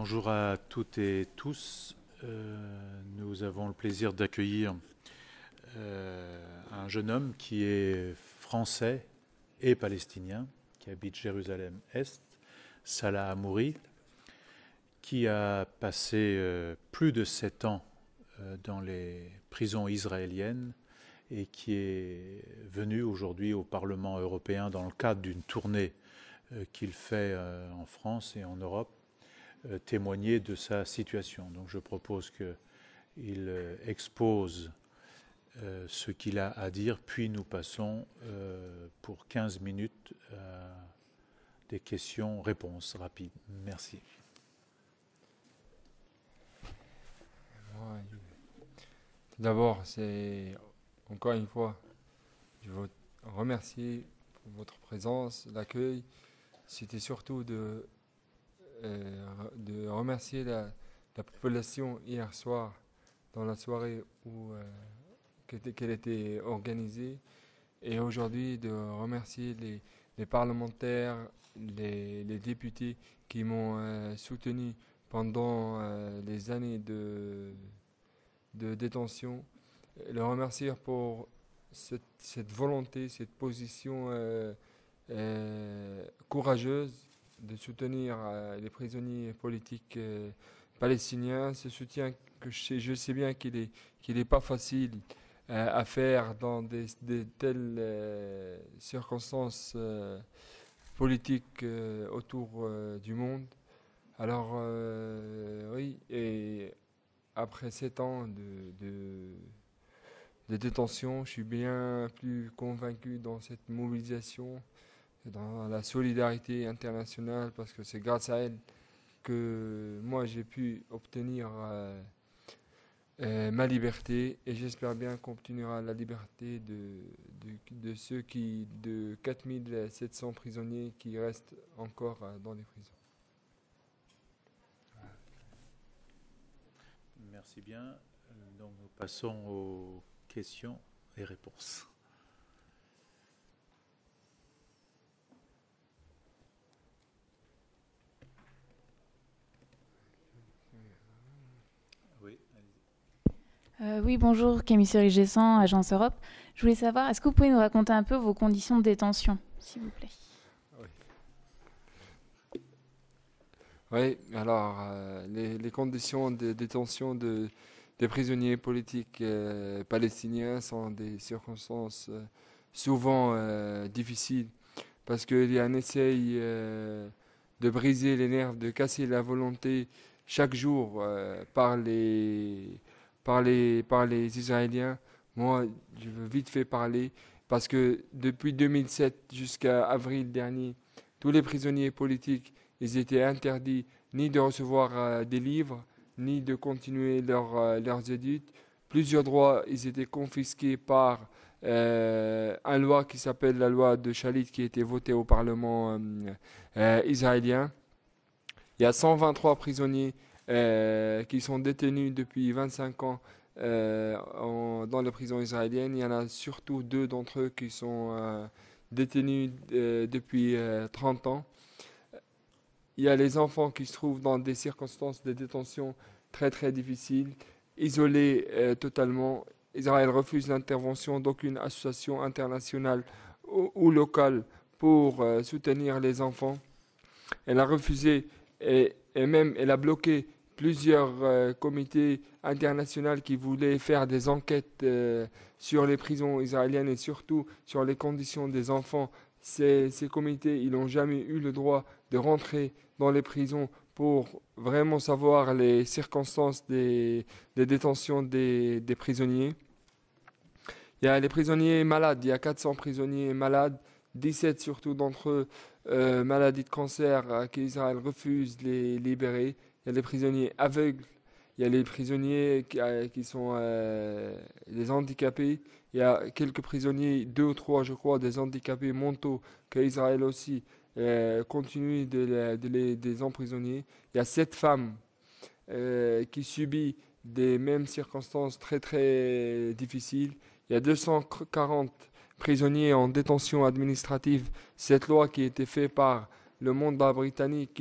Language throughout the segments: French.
Bonjour à toutes et tous. Nous avons le plaisir d'accueillir un jeune homme qui est français et palestinien, qui habite Jérusalem-Est, Salah Hamouri, qui a passé plus de 7 ans dans les prisons israéliennes et qui est venu aujourd'hui au Parlement européen dans le cadre d'une tournée qu'il fait en France et en Europe, témoigner de sa situation. Donc je propose qu'il expose ce qu'il a à dire, puis nous passons pour 15 minutes à des questions-réponses rapides. Merci. D'abord, c'est encore une fois, je veux remercier pour votre présence, l'accueil. C'était surtout de remercier la population hier soir, dans la soirée où qu'elle était organisée, et aujourd'hui de remercier les parlementaires, les députés qui m'ont soutenu pendant les années de détention, le remercier pour cette volonté, cette position courageuse de soutenir les prisonniers politiques palestiniens. Ce soutien que je sais bien qu'il est pas facile à faire dans des telles circonstances politiques autour du monde. Alors oui, et après 7 ans de détention, je suis bien plus convaincu dans cette mobilisation, dans la solidarité internationale, parce que c'est grâce à elle que moi j'ai pu obtenir ma liberté, et j'espère bien qu'on obtiendra la liberté de ceux de 4700 prisonniers qui restent encore dans les prisons. Merci bien. Donc nous passons aux questions et réponses. Oui, oui, bonjour, Camille Cerise-Gessan, Agence Europe. Je voulais savoir, est-ce que vous pouvez nous raconter un peu vos conditions de détention, s'il vous plaît? Oui, alors les conditions de détention des prisonniers politiques palestiniens sont des circonstances souvent difficiles, parce qu'il y a un essai de briser les nerfs, de casser la volonté chaque jour par les Israéliens. Moi, je veux vite fait parler, parce que depuis 2007 jusqu'à avril dernier, tous les prisonniers politiques, ils étaient interdits ni de recevoir des livres, ni de continuer leurs études. Plusieurs droits, ils étaient confisqués par une loi qui s'appelle la loi de Shalit, qui a été votée au Parlement israélien. Il y a 123 prisonniers qui sont détenus depuis 25 ans dans les prisons israéliennes. Il y en a surtout 2 d'entre eux qui sont détenus depuis 30 ans. Il y a les enfants qui se trouvent dans des circonstances de détention très très difficiles, isolés totalement. Israël refuse l'intervention d'aucune association internationale ou locale pour soutenir les enfants. Elle a refusé et même elle a bloqué plusieurs comités internationaux qui voulaient faire des enquêtes sur les prisons israéliennes et surtout sur les conditions des enfants. Ces comités, ils n'ont jamais eu le droit de rentrer dans les prisons pour vraiment savoir les circonstances des détentions des prisonniers. Il y a les prisonniers malades, il y a 400 prisonniers malades, 17 surtout d'entre eux maladies de cancer qu'Israël refuse de les libérer. Il y a les prisonniers aveugles, il y a les prisonniers qui sont des handicapés. Il y a quelques prisonniers, 2 ou 3 je crois, des handicapés mentaux qu'Israël aussi continue de les emprisonner. Il y a 7 femmes qui subissent des mêmes circonstances très très difficiles. Il y a 240 prisonniers en détention administrative. Cette loi qui a été faite par le mandat britannique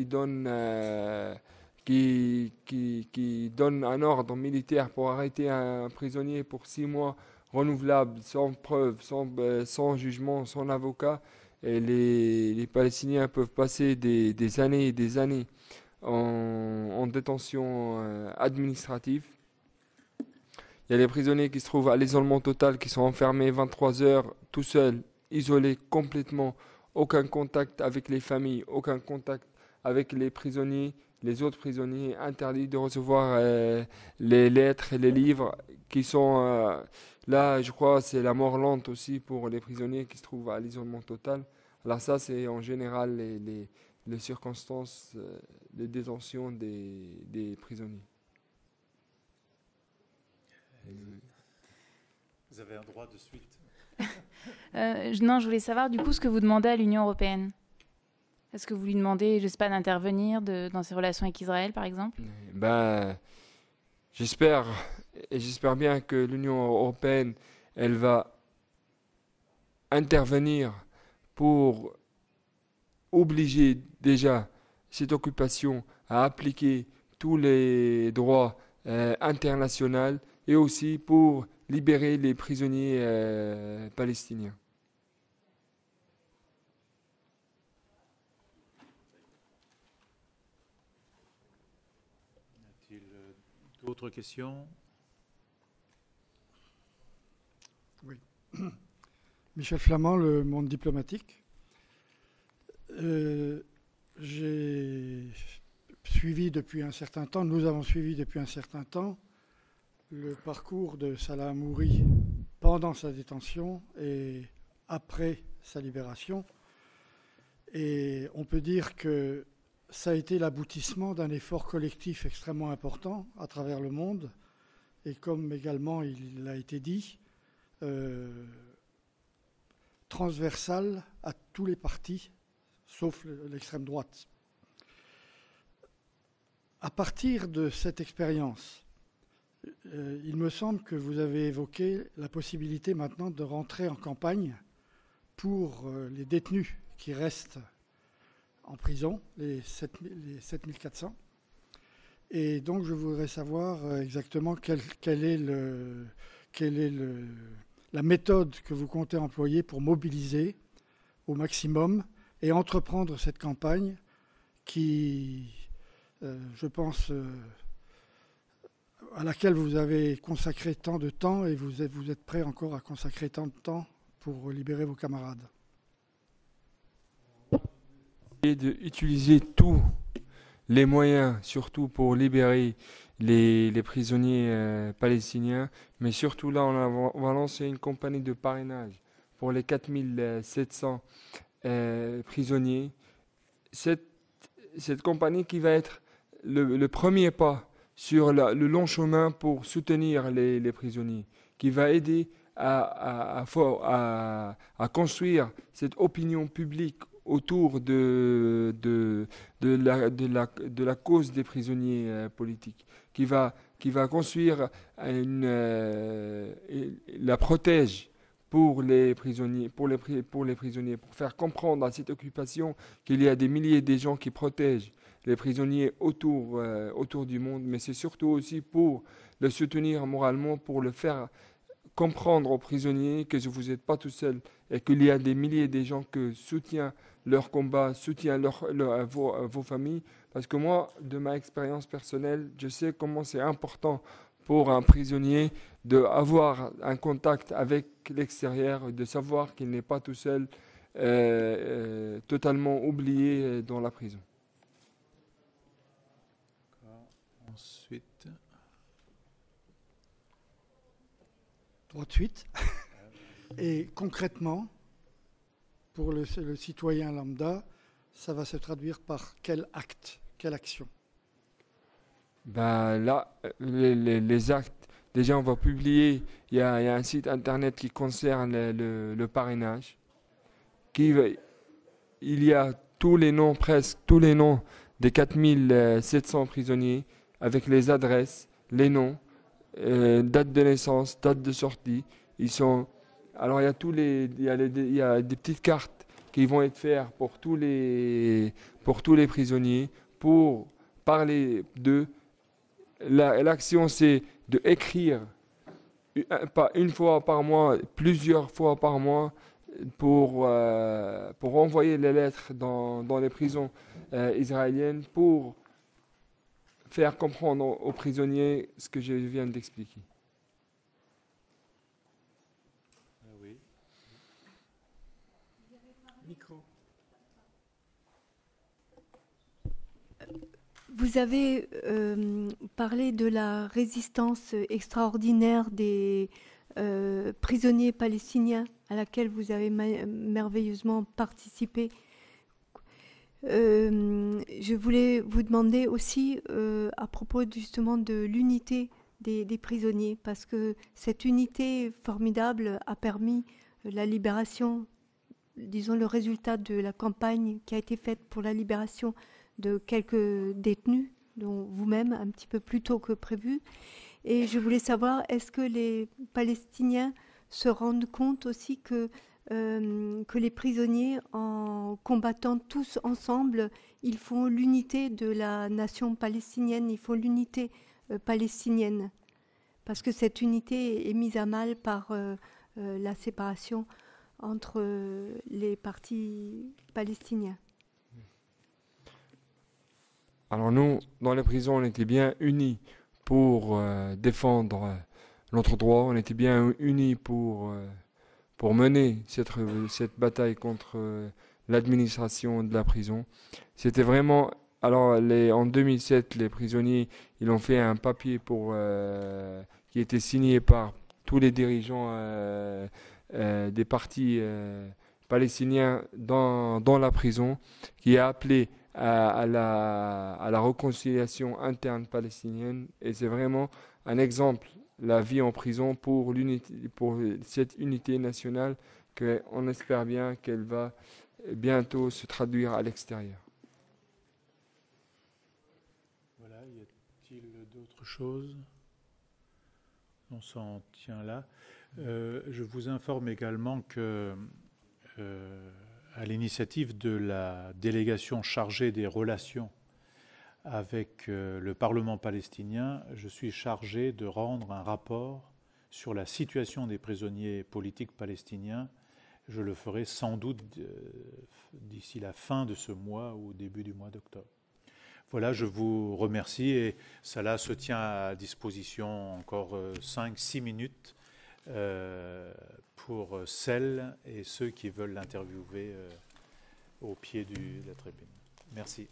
qui donne un ordre militaire pour arrêter un prisonnier pour 6 mois renouvelable, sans preuve, sans jugement, sans avocat. Et les Palestiniens peuvent passer des années et des années en détention administrative. Il y a les prisonniers qui se trouvent à l'isolement total, qui sont enfermés 23 heures tout seuls, isolés complètement, aucun contact avec les familles, aucun contact avec les prisonniers, les autres prisonniers, interdits de recevoir les lettres et les livres qui sont là, je crois, c'est la mort lente aussi pour les prisonniers qui se trouvent à l'isolement total. Alors ça, c'est en général les circonstances de détention des prisonniers. Vous avez un droit de suite. Non, je voulais savoir du coup ce que vous demandez à l'Union européenne. Est-ce que vous lui demandez, je ne sais pas, d'intervenir dans ses relations avec Israël, par exemple? Ben, j'espère bien que l'Union européenne, elle va intervenir pour obliger déjà cette occupation à appliquer tous les droits internationaux et aussi pour libérer les prisonniers palestiniens. Y a-t-il d'autres questions? Oui. Michel Flamand, Le Monde diplomatique. J'ai suivi depuis un certain temps, nous avons suivi depuis un certain temps le parcours de Salah Hamouri pendant sa détention et après sa libération. Et on peut dire que ça a été l'aboutissement d'un effort collectif extrêmement important à travers le monde. Et comme également il a été dit, transversal à tous les partis, sauf l'extrême droite. À partir de cette expérience, il me semble que vous avez évoqué la possibilité maintenant de rentrer en campagne pour les détenus qui restent en prison, les 7400. Et donc je voudrais savoir exactement quelle est la méthode que vous comptez employer pour mobiliser au maximum et entreprendre cette campagne qui, je pense, à laquelle vous avez consacré tant de temps et vous êtes prêt encore à consacrer tant de temps pour libérer vos camarades. Et d'utiliser tous les moyens, surtout pour libérer les prisonniers palestiniens, mais surtout là, on va lancer une campagne de parrainage pour les 4700 prisonniers. Cette campagne qui va être le premier pas sur le long chemin pour soutenir les prisonniers, qui va aider à construire cette opinion publique autour de la cause des prisonniers politiques, qui va construire la protège pour les prisonniers, pour faire comprendre à cette occupation qu'il y a des milliers de gens qui protègent les prisonniers autour du monde, mais c'est surtout aussi pour le soutenir moralement, pour le faire comprendre aux prisonniers que vous n'êtes pas tout seul et qu'il y a des milliers de gens qui soutiennent leur combat, soutiennent vos familles. Parce que moi, de ma expérience personnelle, je sais comment c'est important pour un prisonnier d'avoir un contact avec l'extérieur, de savoir qu'il n'est pas tout seul, totalement oublié dans la prison. Ensuite. Droit de suite. Et concrètement, pour le citoyen lambda, ça va se traduire par quel acte, quelle action? Ben là, les actes, déjà on va publier, il y a un site internet qui concerne le parrainage. Il y a tous les noms, presque tous les noms des 4700 prisonniers, avec les adresses, les noms, date de naissance, date de sortie. Alors il y a des petites cartes qui vont être faites pour tous les prisonniers, pour parler d'eux. L'action, c'est d'écrire, pas une fois par mois, plusieurs fois par mois, pour envoyer les lettres dans les prisons israéliennes, pour faire comprendre aux prisonniers ce que je viens d'expliquer. Oui. Micro. Vous avez parlé de la résistance extraordinaire des prisonniers palestiniens à laquelle vous avez merveilleusement participé. Je voulais vous demander aussi à propos justement de l'unité des prisonniers, parce que cette unité formidable a permis la libération, disons le résultat de la campagne qui a été faite pour la libération de quelques détenus, dont vous-même un petit peu plus tôt que prévu. Et je voulais savoir, est-ce que les Palestiniens se rendent compte aussi que les prisonniers, en combattant tous ensemble, ils font l'unité de la nation palestinienne, ils font l'unité palestinienne, parce que cette unité est mise à mal par la séparation entre les partis palestiniens. Alors nous, dans les prisons, on était bien unis pour défendre notre droit, on était bien unis pour mener cette bataille contre l'administration de la prison. C'était vraiment... Alors en 2007, les prisonniers, ils ont fait un papier qui était signé par tous les dirigeants des partis palestiniens dans la prison, qui a appelé à la réconciliation interne palestinienne. Et c'est vraiment un exemple, la vie en prison, pour cette unité nationale, qu'on espère bien qu'elle va bientôt se traduire à l'extérieur. Voilà, y a-t-il d'autres choses? On s'en tient là. Je vous informe également que, à l'initiative de la délégation chargée des relations avec le Parlement palestinien, je suis chargé de rendre un rapport sur la situation des prisonniers politiques palestiniens. Je le ferai sans doute d'ici la fin de ce mois ou au début du mois d'octobre. Voilà, je vous remercie et cela se tient à disposition encore 5-6 minutes pour celles et ceux qui veulent l'interviewer au pied de la tribune. Merci.